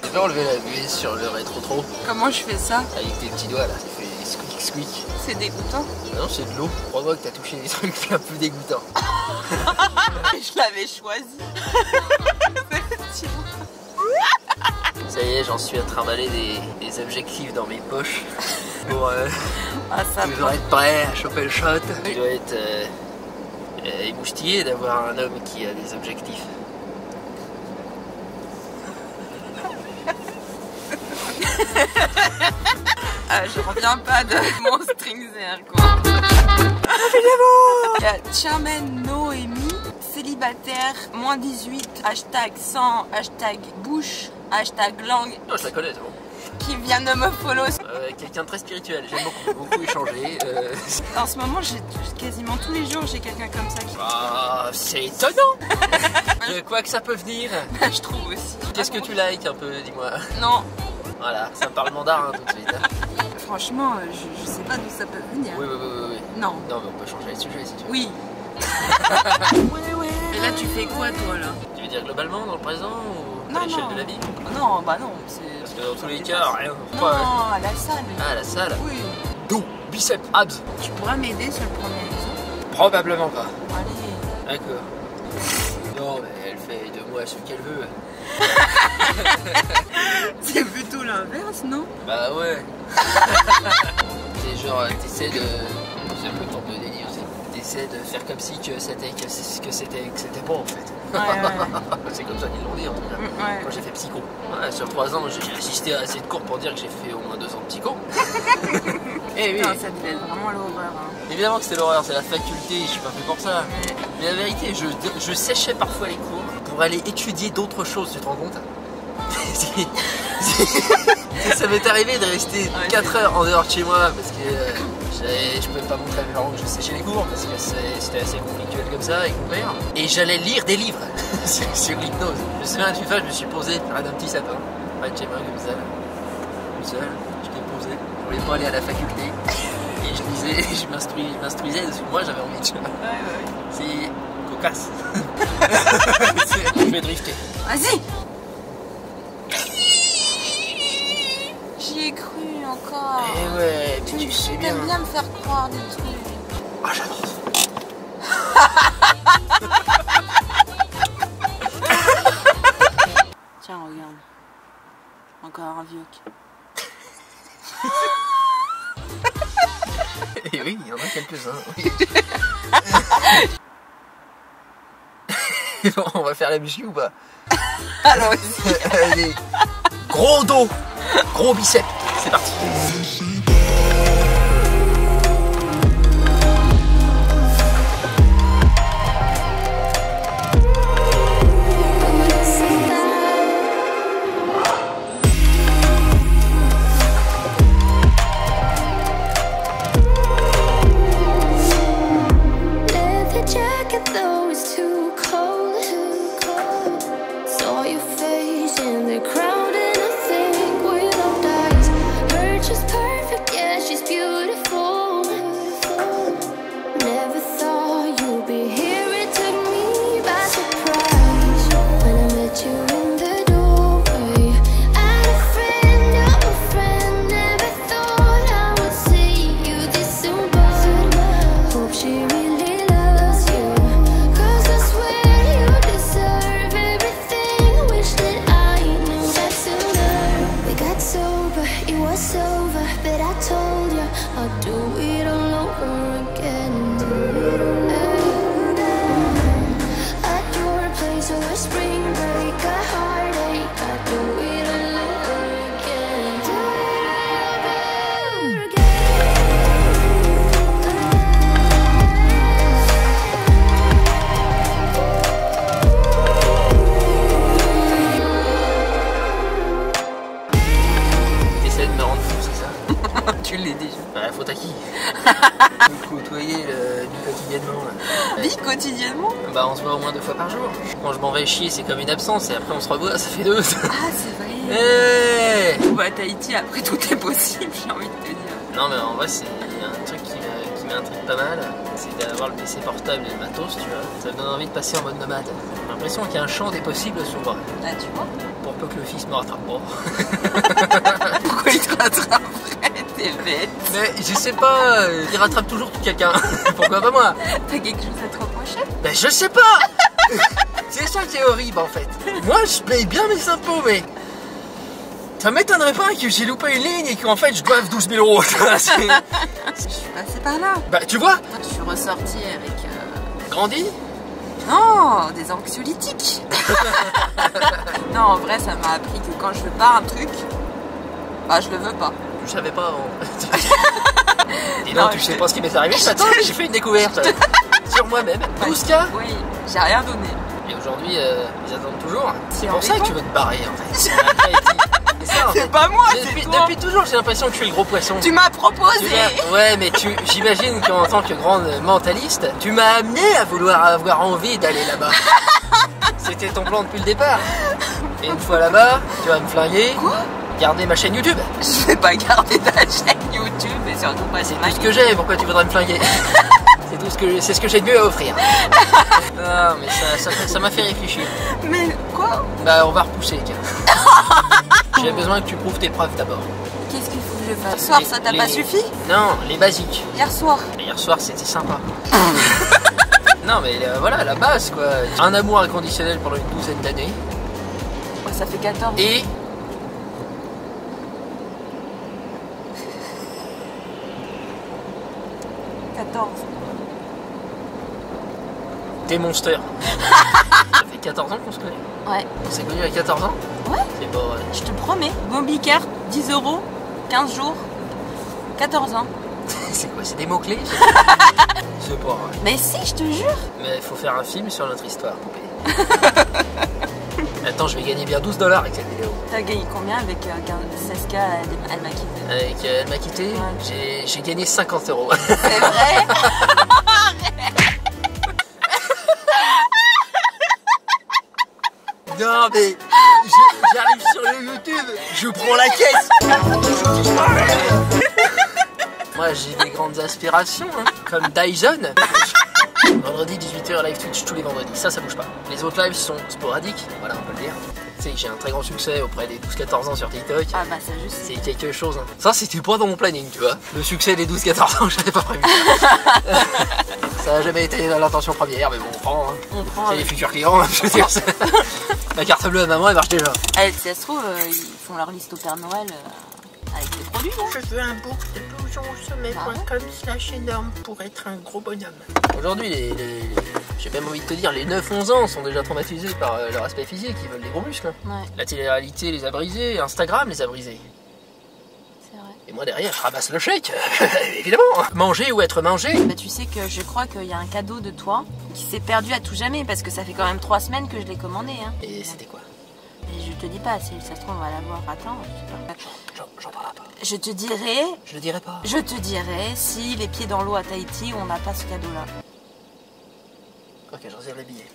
Tu peux enlever la buée sur le rétro trop Comment je fais ça? avec tes petits doigts là, ça fait squeak squeak. C'est dégoûtant. Ah non, c'est de l'eau. Crois-moi que t'as touché des trucs un peu dégoûtants. Je l'avais choisi. Ça y est, j'en suis à trimballer des objectifs dans mes poches pour ça toujours être prêt à choper le shot. Je dois être émoustillé d'avoir un homme qui a des objectifs. Je reviens pas de mon string there quoi. Il y a Chairman Noémie, célibataire, moins 18, hashtag 100, hashtag bouche, hashtag langue, Non, je la connais, c'est bon. qui vient de me follow. Quelqu'un de très spirituel, j'aime beaucoup échanger. En ce moment, quasiment tous les jours, j'ai quelqu'un comme ça qui... Ah, c'est étonnant. De quoi que ça peut venir. Je trouve aussi. Qu'est-ce que tu likes un peu, dis-moi. Non, Voilà, ça me parle mandarin tout de suite. Hein. franchement, je sais pas d'où ça peut venir. Oui. Non. Non, mais on peut changer de sujet si tu veux. Oui. Ouais. Et là, tu fais quoi, toi, là? Tu veux dire globalement, dans le présent ou à l'échelle de la vie? Non, bah non, c'est... Parce que dans tous les cas, rien. Non, à la salle. Ah, la salle. Oui. Dos, biceps, abs. Tu pourras m'aider sur le premier exemple? Probablement pas. Allez. D'accord. Non, mais elle fait de moi ce qu'elle veut. C'est plutôt l'inverse, non? Bah ouais. C'est genre, t'essaies de... C'est un peu le temps de délire aussi. T'essaies de faire comme si que c'était bon en fait. Ouais. C'est comme ça qu'ils l'ont dit en tout cas. Ouais. Quand j'ai fait psycho. Ouais, sur 3 ans, j'ai assisté à assez de cours pour dire que j'ai fait au moins 2 ans de psycho. Eh oui. Non, ça devait être vraiment l'horreur. Hein. Évidemment que c'était l'horreur, c'est la faculté, je suis pas fait pour ça. Mais la vérité, je séchais parfois les cours pour aller étudier d'autres choses, tu te rends compte? Ça m'est arrivé de rester 4 heures en dehors de chez moi parce que je pouvais pas montrer à mes parents que je séchais les cours parce que c'était assez conflictuel comme ça avec mon père. Et j'allais lire des livres sur l'hypnose. Je me souviens d'une fois, je me suis posé près d'un petit sapin, près de chez moi comme ça, tout seul, je t'ai posé, je voulais pas aller à la faculté. Et je lisais, je m'instruisais parce que moi j'avais envie de... C'est cocasse. Je vais drifter. Vas-y. J'y ai cru encore. Eh ouais, mais tu sais bien. T'aimes bien me faire croire des trucs. Ah, j'adore Tiens, regarde. Encore un vieux qui... Eh oui, il y en a quelques-uns. Bon, on va faire la muscu ou pas? Alors, Allez, gros dos, gros biceps, c'est parti. Tu l'es déjà. Bah, faute à qui? Côtoyer quotidiennement. Vie quotidiennement? Bah, on se voit au moins 2 fois par jour. Quand je m'en vais chier, c'est comme une absence, et après on se revoit, ça fait 2. Ah, c'est vrai. Hey, Ou à Tahiti, après tout est possible, j'ai envie de te dire. non, mais en vrai, c'est un truc qui Mais un truc pas mal, c'est d'avoir le PC portable et le matos, tu vois. Ça me donne envie de passer en mode nomade. J'ai l'impression qu'il y a un champ des possibles s'ouvre. Ah, tu vois. Pour peu que le fils me rattrape pas. Pourquoi il te rattraperait? T'es bête. Mais je sais pas, il rattrape toujours quelqu'un. Pourquoi pas moi? T'as quelque chose à te reprocher? Ben je sais pas. C'est ça qui est horrible en fait. Moi je paye bien mes impôts, mais ça m'étonnerait pas que j'ai loupé une ligne et qu'en fait je doive 12 000 €. Je suis passée par là. Bah tu vois. Je suis ressortie avec... Grandi. Non, des anxiolytiques. Non, en vrai, ça m'a appris que quand je veux pas un truc, bah je le veux pas. Je savais pas avant. Dis Non, donc, tu sais pas ce qui m'est arrivé ce matin. J'ai fait une découverte sur moi-même. 12K. Oui, j'ai rien donné. Et aujourd'hui, ils attendent toujours. C'est en pour ça que détente. tu veux te barrer en fait. C'est ça en fait. C'est pas moi, c'est toi. Depuis toujours, j'ai l'impression que tu es le gros poisson. Tu m'as proposé. Ouais, mais j'imagine qu'en tant que grande mentaliste, tu m'as amené à vouloir avoir envie d'aller là-bas. C'était ton plan depuis le départ. Et une fois là-bas, tu vas me flinguer. Quoi? Garder ma chaîne YouTube. Je vais pas garder ta chaîne YouTube et surtout pas C'est tout ce que j'ai, pourquoi tu voudrais me flinguer? C'est ce que j'ai de mieux à offrir. Non, mais ça m'a fait réfléchir. Mais quoi? Bah, on va repousser, tiens. J'ai besoin que tu prouves tes preuves d'abord. Qu'est-ce qu'il faut que je fasse? Ce soir, ça t'a pas suffi? Non, les basiques. Hier soir. Hier soir, c'était sympa. Non, mais voilà, la base, quoi. Un amour inconditionnel pendant une douzaine d'années. Ouais, ça fait 14. Et... Des monsters. Ça fait 14 ans qu'on se connaît. Ouais. On s'est connus à 14 ans. Ouais. C'est pas vrai. Je te promets. Bobicard, 10 €, 15 jours, 14 ans. C'est quoi? C'est des mots-clés? C'est pas vrai. Mais si, je te jure. Mais il faut faire un film sur notre histoire, poupée. Attends, je vais gagner bien 12 $ avec cette vidéo. T'as gagné combien avec 16K elle m'a quitté? Avec elle m'a quitté, Ouais. j'ai gagné 50 €. C'est vrai? Non mais j'arrive sur le YouTube, je prends la caisse. Moi j'ai des grandes aspirations, hein, comme Dyson. Vendredi 18h live Twitch tous les vendredis, ça bouge pas. Les autres lives sont sporadiques, voilà on peut le dire. Tu sais que j'ai un très grand succès auprès des 12-14 ans sur TikTok. Ah bah ça je sais. C'est quelque chose. Hein. Ça c'était pas dans mon planning, tu vois. Le succès des 12-14 ans, j'avais pas prévu. Ça a jamais été l'intention première, mais bon, on prend. Hein. On prend. C'est les futurs clients, je veux dire. La carte bleue à maman, elle marche déjà. Elle, si ça se trouve, ils font leur liste au Père Noël avec des produits. Hein. Je veux un bourse de blouson au sommet.com/ énorme pour être un gros bonhomme. Aujourd'hui, j'ai même envie de te dire, les 9-11 ans sont déjà traumatisés par leur aspect physique, ils veulent des gros muscles. Hein. Ouais, La télé-réalité les a brisés, Instagram les a brisés. c'est vrai. Et moi derrière, je ramasse le chèque, évidemment. Manger ou être mangé. Bah tu sais que je crois qu'il y a un cadeau de toi qui s'est perdu à tout jamais parce que ça fait quand même 3 semaines que je l'ai commandé. Hein. Et c'était quoi? Et je te dis pas, si ça se trouve on va l'avoir. Attends, je sais pas. J'en parle pas. Je te dirai, Je le dirai pas. si les pieds dans l'eau à Tahiti on n'a pas ce cadeau là. Ok, je réserve les billets.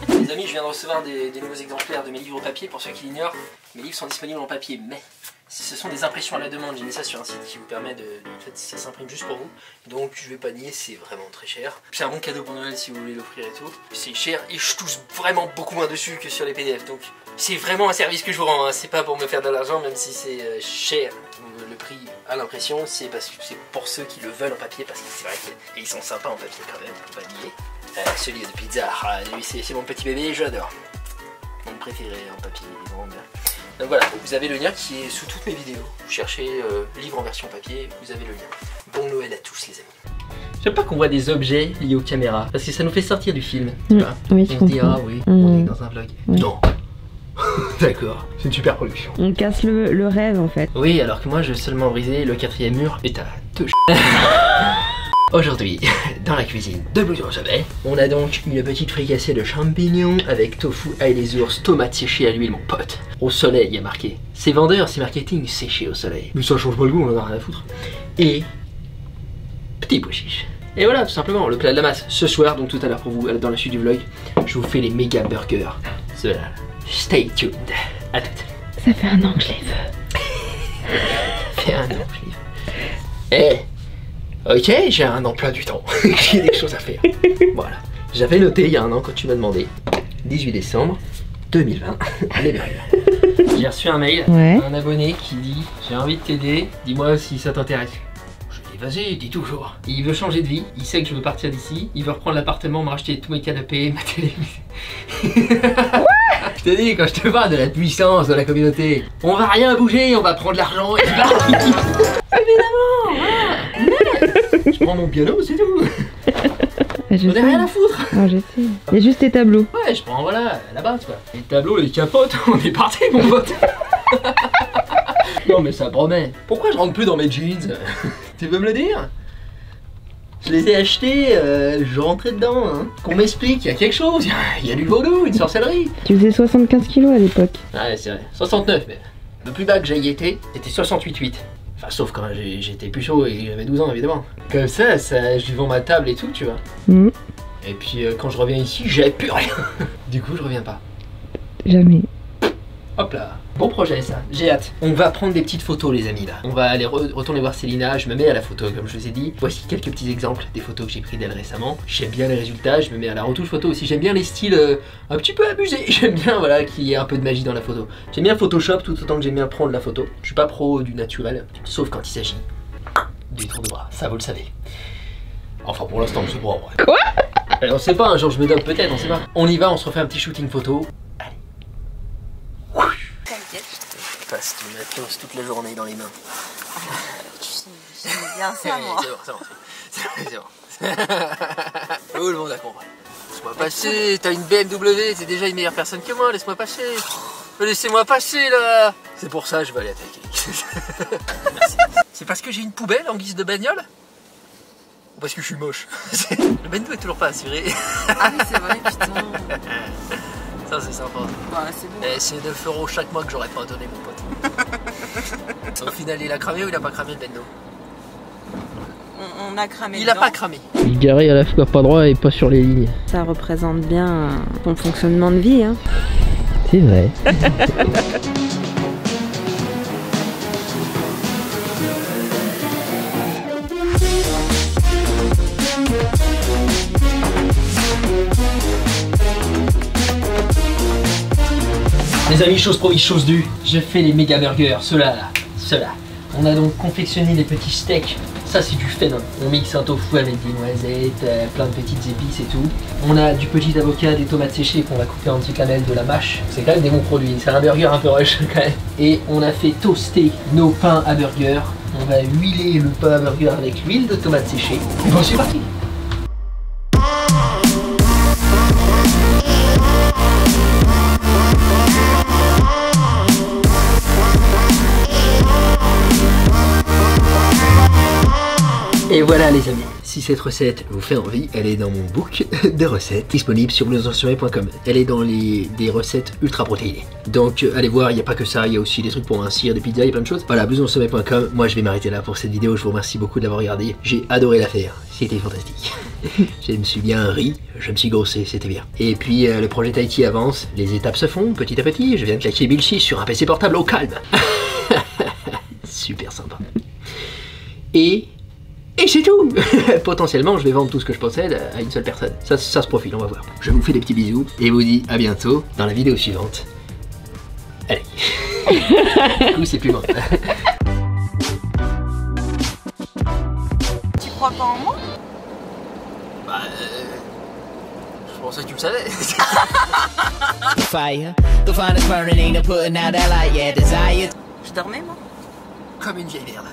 Les amis, je viens de recevoir des nouveaux exemplaires de mes livres au papier. Pour ceux qui l'ignorent, mes livres sont disponibles en papier, mais ce sont des impressions à la demande. J'ai mis ça sur un site qui vous permet en fait, ça s'imprime juste pour vous. Donc je vais pas nier, c'est vraiment très cher. C'est un bon cadeau pour Noël si vous voulez l'offrir et tout. C'est cher et je touche vraiment beaucoup moins dessus que sur les PDF. Donc c'est vraiment un service que je vous rends. Hein. C'est pas pour me faire de l'argent, même si c'est cher. Le prix à l'impression, c'est parce que c'est pour ceux qui le veulent en papier, parce que c'est vrai qu'ils sont sympas en papier quand même, faut pas nier. Ce livre de pizza, lui c'est mon petit bébé, je l'adore. Mon préféré en papier, il est vraiment bien. Donc voilà, vous avez le lien qui est sous toutes mes vidéos. Vous cherchez livre en version papier, vous avez le lien. Bon Noël à tous les amis. J'aime pas qu'on voit des objets liés aux caméras, parce que ça nous fait sortir du film. Tu vois Oui, on se dit, ah oui, on est dans un vlog. Oui. Non. D'accord, c'est une super production. On casse le rêve en fait. Oui, alors que moi je veux seulement briser le 4e mur et t'as deux Aujourd'hui, dans la cuisine de Blouson au sommet, on a donc une petite fricassée de champignons avec tofu, ail des ours, tomates séchées à l'huile mon pote. Au soleil, il y a marqué. C'est vendeur, c'est marketing, séché au soleil. Mais ça change pas le goût, on en a rien à foutre. Et petit pois chiche. Et voilà, tout simplement, le plat de la masse. Ce soir, donc tout à l'heure pour vous, dans la suite du vlog, je vous fais les méga burgers. Cela, stay tuned. À toutes. Ça fait un an que je les veux. Ça fait un an que je les veux. Eh, Ok, j'ai un emploi du temps. J'ai des choses à faire. Voilà. J'avais noté il y a un an quand tu m'as demandé. 18 décembre 2020. Les burgers. J'ai reçu un mail, un abonné qui dit j'ai envie de t'aider, dis-moi si ça t'intéresse. Je dis vas-y, dis toujours. Il veut changer de vie, il sait que je veux partir d'ici, il veut reprendre l'appartement, me racheter tous mes canapés, ma télévision. Je te dis, quand je te parle de la puissance de la communauté, on va rien bouger, on va prendre l'argent et évidemment. Je prends mon piano, c'est tout. Je On n'a rien à foutre. Non, je sais. Il y a juste tes tableaux. Ouais, je prends, voilà, la base quoi. Les tableaux, les capotes, on est parti mon pote. Non mais ça promet. Pourquoi je rentre plus dans mes jeans? Tu veux me le dire? Je les ai achetés, je rentrais dedans, hein. Qu'on m'explique, il y a quelque chose, il y a du vaudou, une sorcellerie. Tu faisais 75 kilos à l'époque. Ouais, c'est vrai, 69 même. Le plus bas que j'aille été, c'était 68,8. Enfin, sauf quand j'étais plus chaud et j'avais 12 ans, évidemment. Comme ça, je vends ma table et tout, tu vois. Mmh. Et puis, quand je reviens ici, j'ai plus rien. Du coup, je reviens pas. Jamais. Hop là. Bon projet, ça. J'ai hâte. On va prendre des petites photos, les amis, là. On va aller retourner voir Célina. Je me mets à la photo, comme je vous ai dit. Voici quelques petits exemples des photos que j'ai prises d'elle récemment. J'aime bien les résultats. Je me mets à la retouche photo aussi. J'aime bien les styles un petit peu abusés. J'aime bien, voilà, qu'il y ait un peu de magie dans la photo. J'aime bien Photoshop tout autant que j'aime bien prendre la photo. Je suis pas pro du naturel, sauf quand il s'agit des tours de bras. Ça, vous le savez. Enfin, pour l'instant, on sait pas en vrai. Quoi? On sait pas, un jour je me donne peut-être, on sait pas. On y va, on se refait un petit shooting photo. Allez. T'inquiète. Je passe du matos toute la journée dans les mains. J'aime bien ça, moi. C'est bon. Tout le monde a compris. Laisse-moi passer, t'as une BMW, t'es déjà une meilleure personne que moi, laisse-moi passer. Laissez-moi passer là. C'est pour ça que je vais aller attaquer. Merci. C'est parce que j'ai une poubelle en guise de bagnole? Ou parce que je suis moche? Le bendo est toujours pas assuré. Ah oui, c'est vrai, putain. Ça c'est sympa. Bah, c'est bon. Et c'est 9 € chaque mois que j'aurais pas donné mon pote. Au final il a cramé ou il a pas cramé le bendo? On a cramé. Il a pas cramé. Il est garé à la fois pas droit et pas sur les lignes. Ça représente bien ton fonctionnement de vie, hein. C'est vrai. Les amis, chose promise, chose due, je fais les méga burgers, ceux-là, là, ceux-là. On a donc confectionné des petits steaks, ça c'est du fénon. On mixe un tofu avec des noisettes, plein de petites épices et tout. On a du petit avocat, des tomates séchées qu'on va couper en petites lamelles, de la mâche. C'est quand même des bons produits, c'est un burger un peu rush quand même. Et on a fait toaster nos pains à burger. On va huiler le pain à burger avec l'huile de tomate séchée. Et bon, c'est parti. Et voilà les amis, si cette recette vous fait envie, elle est dans mon book de recettes disponible sur blousonsommeil.com. Elle est dans des recettes ultra protéinées. Donc allez voir, il n'y a pas que ça, il y a aussi des trucs pour mincir, des pizzas, il y a plein de choses. Voilà, blousonsommeil.com. Moi je vais m'arrêter là pour cette vidéo, je vous remercie beaucoup de l'avoir regardé. J'ai adoré la faire, c'était fantastique. Je me suis bien ri, je me suis grossé, c'était bien. Et puis le projet Tahiti avance, les étapes se font petit à petit. Je viens de claquer Bill 6 sur un PC portable au calme. Super sympa. Et c'est tout. Potentiellement, je vais vendre tout ce que je possède à une seule personne. Ça se profile, on va voir. Je vous fais des petits bisous et vous dis à bientôt dans la vidéo suivante. Allez. Du coup, c'est plus loin. Tu crois pas en moi? Bah, je pensais que tu le savais. Fire, the fire is burning, ain't no putting out that light, yeah, desire. Je dormais, moi? Comme une vieille merde.